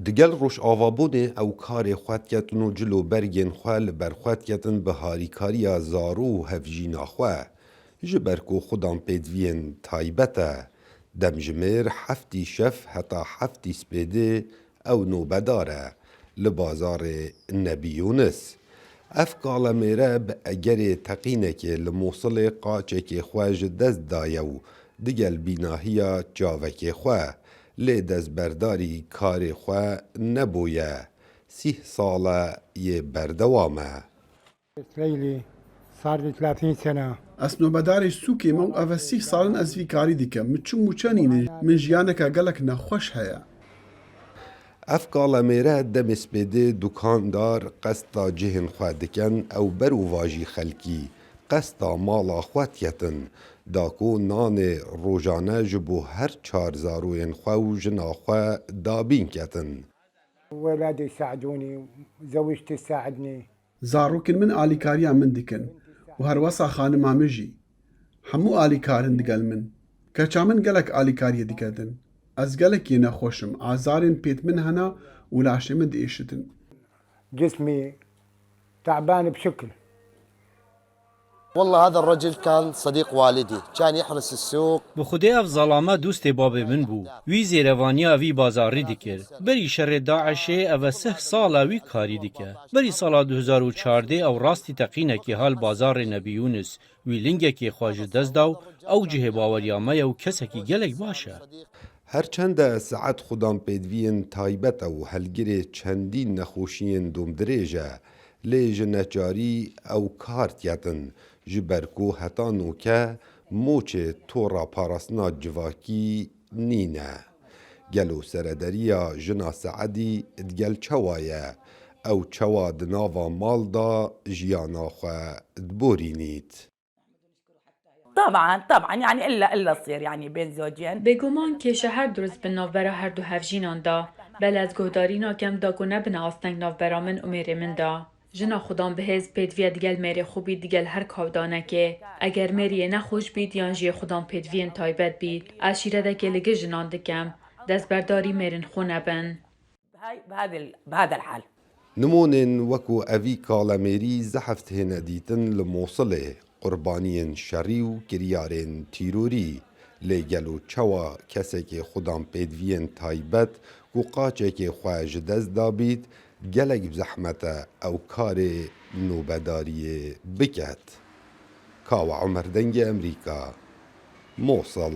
دگل روش آوابونه او کار خواد کتن و جلو برگین خواه لبر خواد کتن به هاریکاری زارو و هفجینا خواه. جبرکو خودم پیدوین تایبته دمجمر حفتی شف حتا حفتی سپیده او نوبداره لبازار نبی یونس. اف کالمیره به اگر تقینه که لموصل قاچه که خواج دست دایو دگل بیناهیا جاوه خواه لی دست برداری کار خواه نبویه 30 ساله یه بردوامه. اسرائیلی صار لي 30 سنة. اسنو بدارش سوکی مو او 30 سالن از وی کاری دیکم مچو موچنینه من جیانکا گلک نخوش هیا. اف کالمیره دم سپیده دکاندار قستا جهن خواه دکن او برو واجی خلکی قستا مالا خواه یتن داکو نان روزانه جبو هر 4 زاروین خواه و جنا خواه دابین کتن. ولادي يساعدوني زوجتي تساعدني. زاروکن من آلیکاریا من دیکن و هر وسا خانم آمجی. همو آلیکارن دگل من. کچا من گلک آلیکاریا دیکردن. از گلک یه نخوشم. آزارن پیت من هنا و لاشی من دیشتن. جسمي تعبان بشكل. والله هذا الرجل كان صديق والدي كان يحرس السوق بخودی اف ظلامه دوست باب من بو وی زیروانیا وی بازاری دیکر بری شر داعش او 3 ساله وی کاری دیکر بری سال 2014 او راستی تقینه که حال بازار نبی یونس وی لینگه که خواج دست داو او جه باوریامه و کسکی گلک باشه هرچند ساعت خودم پیدوین تایبت او هلگیر چندین نخوشین دوم دریجه لیج نجاری او کارت یتن جبرکو حتا نوکه موچه تورا پاراسنا جواکی نینه. گلو سردریا جنا سعدی ادگل چوایه او چوا دناوا مال دا جیانا خواه دبورینیت. طبعا يعني الا تصير يعني بين زوجين بگمان که شهر درست به نوبره هر دو هفجینان دا بل از گهداری ناکم دا گونه بنا آستنگ نوبره من امیره من دا جنا خودم به هز پیدویه دیگل میری خوبی دیگل هر کودانه که اگر میری نخوش بید یا جی خودم پیدوین تایبت بید عشیره ده که لگه جنان دکم دست برداری میرن خونه بن بهذا الحال نمونن وکو اوی کالمیری زحفت هندیتن لموصله قربانین شری و کریارین تیروری لگلو چوا کسی که خودم پیدوین تایبت و قاچه که خواهج دست دابید گلک بزحمت او کار نوبداری بکت. کاو عمر دنگ امریکا موصل